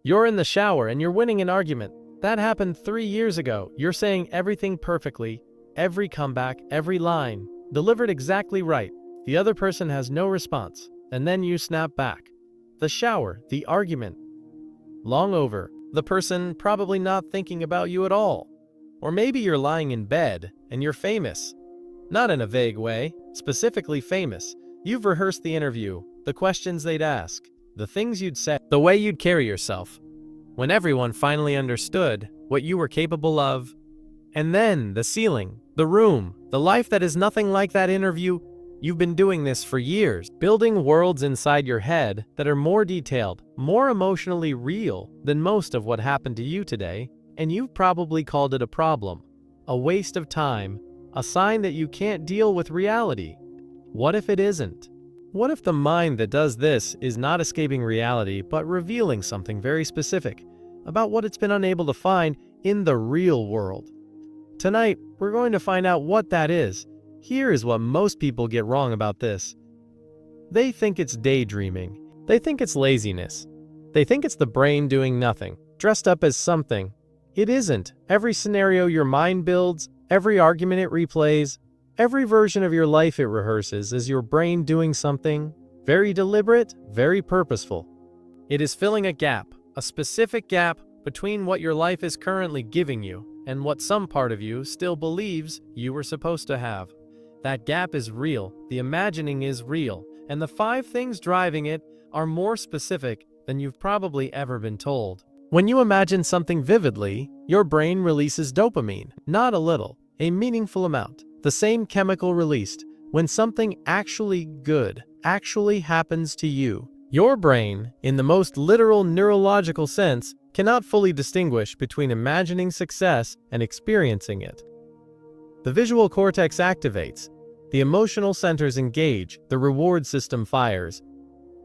You're in the shower and you're winning an argument. That happened 3 years ago. You're saying everything perfectly, every comeback, every line, delivered exactly right. The other person has no response, and then you snap back. The shower, the argument, long over. The person probably not thinking about you at all. Or maybe you're lying in bed and you're famous. Not in a vague way, specifically famous. You've rehearsed the interview, the questions they'd ask, the things you'd say, the way you'd carry yourself. When everyone finally understood what you were capable of. And then the ceiling, the room, the life that is nothing like that interview. You've been doing this for years, building worlds inside your head that are more detailed, more emotionally real than most of what happened to you today, and you've probably called it a problem, a waste of time, a sign that you can't deal with reality. What if it isn't? What if the mind that does this is not escaping reality but revealing something very specific about what it's been unable to find in the real world? Tonight, we're going to find out what that is. Here is what most people get wrong about this. They think it's daydreaming. They think it's laziness. They think it's the brain doing nothing, dressed up as something. It isn't. Every scenario your mind builds, every argument it replays, every version of your life it rehearses is your brain doing something very deliberate, very purposeful. It is filling a gap, a specific gap between what your life is currently giving you and what some part of you still believes you were supposed to have. That gap is real, the imagining is real, and the 5 things driving it are more specific than you've probably ever been told. When you imagine something vividly, your brain releases dopamine, not a little, a meaningful amount. The same chemical released when something actually good actually happens to you. Your brain, in the most literal neurological sense, cannot fully distinguish between imagining success and experiencing it. The visual cortex activates, the emotional centers engage, the reward system fires,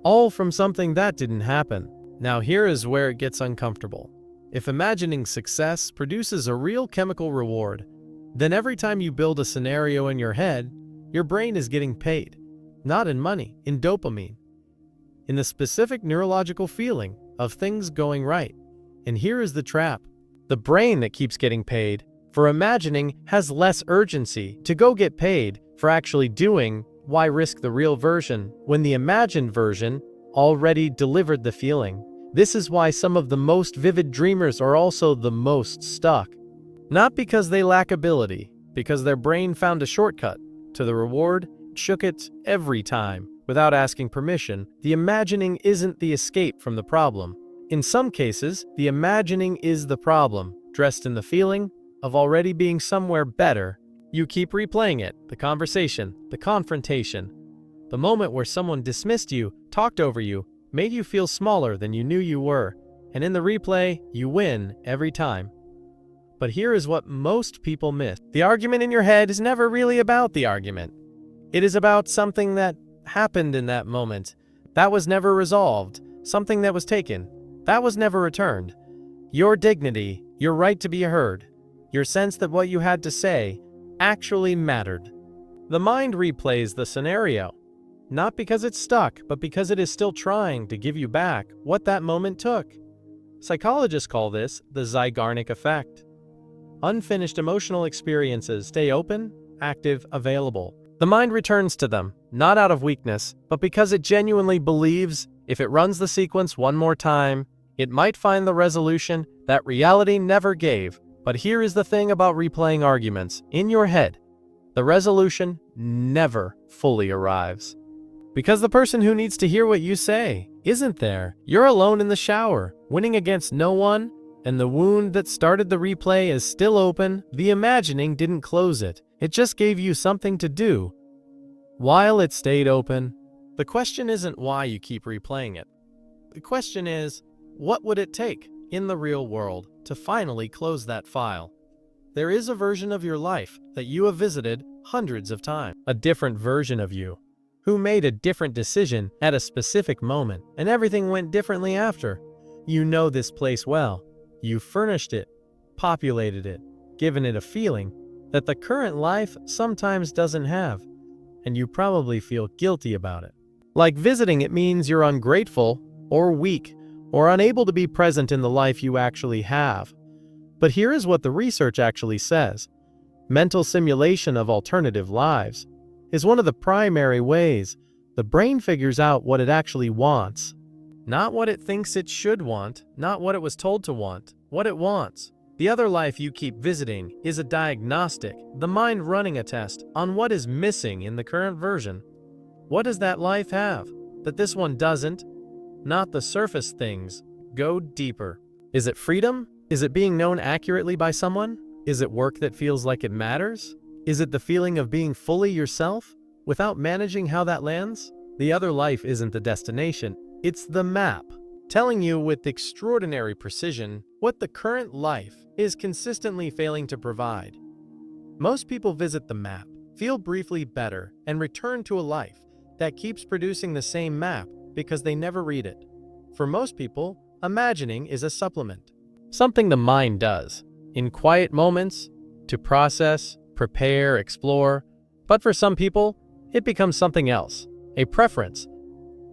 all from something that didn't happen. Now here is where it gets uncomfortable. If imagining success produces a real chemical reward, then every time you build a scenario in your head, your brain is getting paid, not in money, in dopamine, in the specific neurological feeling of things going right. And here is the trap. The brain that keeps getting paid for imagining has less urgency to go get paid for actually doing. Why risk the real version when the imagined version already delivered the feeling? This is why some of the most vivid dreamers are also the most stuck. Not because they lack ability, because their brain found a shortcut to the reward, shook it every time without asking permission. The imagining isn't the escape from the problem. In some cases, the imagining is the problem, dressed in the feeling of already being somewhere better. You keep replaying it, the conversation, the confrontation, the moment where someone dismissed you, talked over you, made you feel smaller than you knew you were, and in the replay, you win every time. But here is what most people miss. The argument in your head is never really about the argument. It is about something that happened in that moment, that was never resolved, something that was taken, that was never returned. Your dignity, your right to be heard, your sense that what you had to say actually mattered. The mind replays the scenario, not because it's stuck, but because it is still trying to give you back what that moment took. Psychologists call this the Zeigarnik effect. Unfinished emotional experiences stay open, active, available. The mind returns to them, not out of weakness, but because it genuinely believes if it runs the sequence one more time, it might find the resolution that reality never gave. But here is the thing about replaying arguments in your head. The resolution never fully arrives. Because the person who needs to hear what you say isn't there. You're alone in the shower, winning against no one, and the wound that started the replay is still open. The imagining didn't close it. It just gave you something to do while it stayed open. The question isn't why you keep replaying it. The question is, what would it take in the real world to finally close that file? There is a version of your life that you have visited hundreds of times. A different version of you, who made a different decision at a specific moment, and everything went differently after. You know this place well. You furnished it, populated it, given it a feeling that the current life sometimes doesn't have, and you probably feel guilty about it. Like visiting it means you're ungrateful, or weak, or unable to be present in the life you actually have. But here is what the research actually says. Mental simulation of alternative lives is one of the primary ways the brain figures out what it actually wants. Not what it thinks it should want, not what it was told to want, what it wants. The other life you keep visiting is a diagnostic, the mind running a test on what is missing in the current version. What does that life have that this one doesn't? Not the surface things. Go deeper. Is it freedom? Is it being known accurately by someone? Is it work that feels like it matters? Is it the feeling of being fully yourself without managing how that lands? The other life isn't the destination, it's the map, telling you with extraordinary precision what the current life is consistently failing to provide. Most people visit the map, feel briefly better, and return to a life that keeps producing the same map because they never read it. For most people, imagining is a supplement, something the mind does in quiet moments to process, prepare, explore. But for some people, it becomes something else, a preference,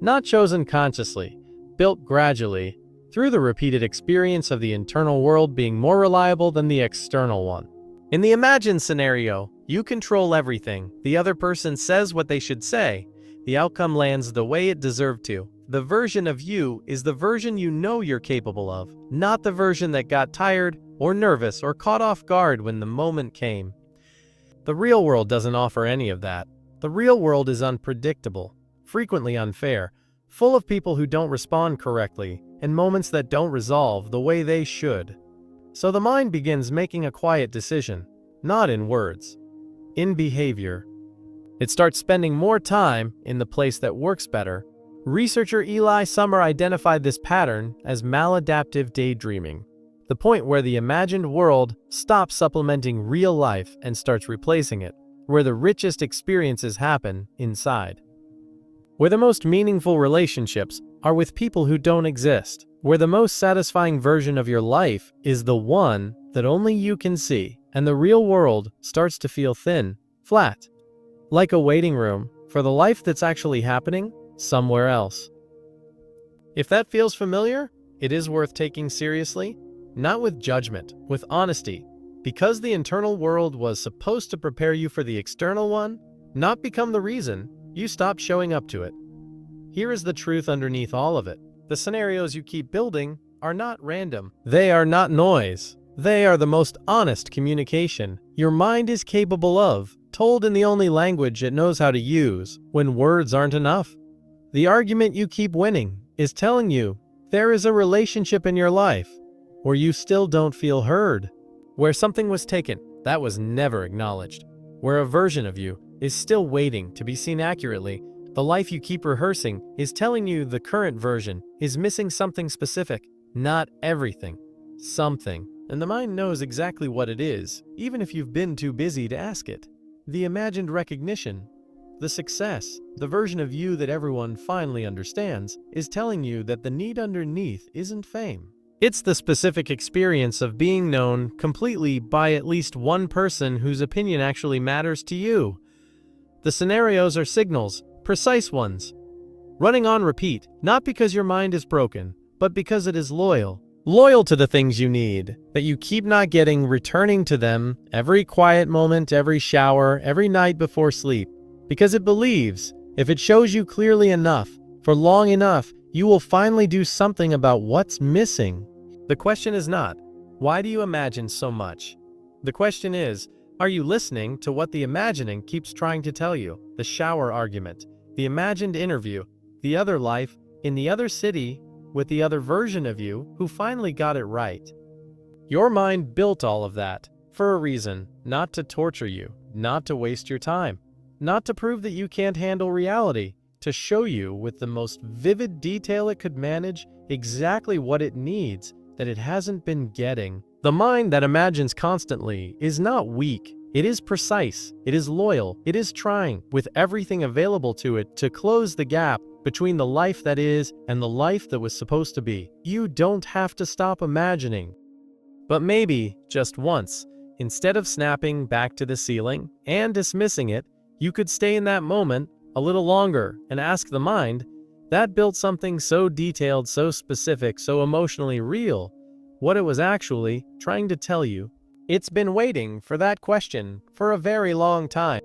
not chosen consciously, built gradually through the repeated experience of the internal world being more reliable than the external one. In the imagined scenario, you control everything. The other person says what they should say. The outcome lands the way it deserved to. The version of you is the version you know you're capable of, not the version that got tired or nervous or caught off guard when the moment came. The real world doesn't offer any of that. The real world is unpredictable, frequently unfair, full of people who don't respond correctly, and moments that don't resolve the way they should. So the mind begins making a quiet decision, not in words, in behavior. It starts spending more time in the place that works better. Researcher Eli Summer identified this pattern as maladaptive daydreaming, the point where the imagined world stops supplementing real life and starts replacing it, where the richest experiences happen inside. Where the most meaningful relationships are with people who don't exist, where the most satisfying version of your life is the one that only you can see, and the real world starts to feel thin, flat, like a waiting room for the life that's actually happening somewhere else. If that feels familiar, it is worth taking seriously, not with judgment, with honesty, because the internal world was supposed to prepare you for the external one, not become the reason you stop showing up to it. Here is the truth underneath all of it. The scenarios you keep building are not random. They are not noise. They are the most honest communication your mind is capable of, told in the only language it knows how to use when words aren't enough. The argument you keep winning is telling you there is a relationship in your life where you still don't feel heard, where something was taken that was never acknowledged, where a version of you is still waiting to be seen accurately. The life you keep rehearsing is telling you the current version is missing something specific, not everything, something. And the mind knows exactly what it is, even if you've been too busy to ask it. The imagined recognition, the success, the version of you that everyone finally understands, is telling you that the need underneath isn't fame. It's the specific experience of being known completely by at least one person whose opinion actually matters to you. The scenarios are signals, precise ones, running on repeat, not because your mind is broken, but because it is loyal. Loyal to the things you need, that you keep not getting, returning to them every quiet moment, every shower, every night before sleep, because it believes if it shows you clearly enough, for long enough, you will finally do something about what's missing. The question is not, why do you imagine so much? The question is, are you listening to what the imagining keeps trying to tell you? The shower argument, the imagined interview, the other life, in the other city, with the other version of you who finally got it right. Your mind built all of that for a reason, not to torture you, not to waste your time, not to prove that you can't handle reality, to show you with the most vivid detail it could manage exactly what it needs that it hasn't been getting. The mind that imagines constantly is not weak. It is precise, it is loyal, it is trying with everything available to it to close the gap between the life that is and the life that was supposed to be. You don't have to stop imagining. But maybe, just once, instead of snapping back to the ceiling and dismissing it, you could stay in that moment a little longer and ask the mind, That built something so detailed, so specific, so emotionally real, what it was actually trying to tell you. It's been waiting for that question for a very long time.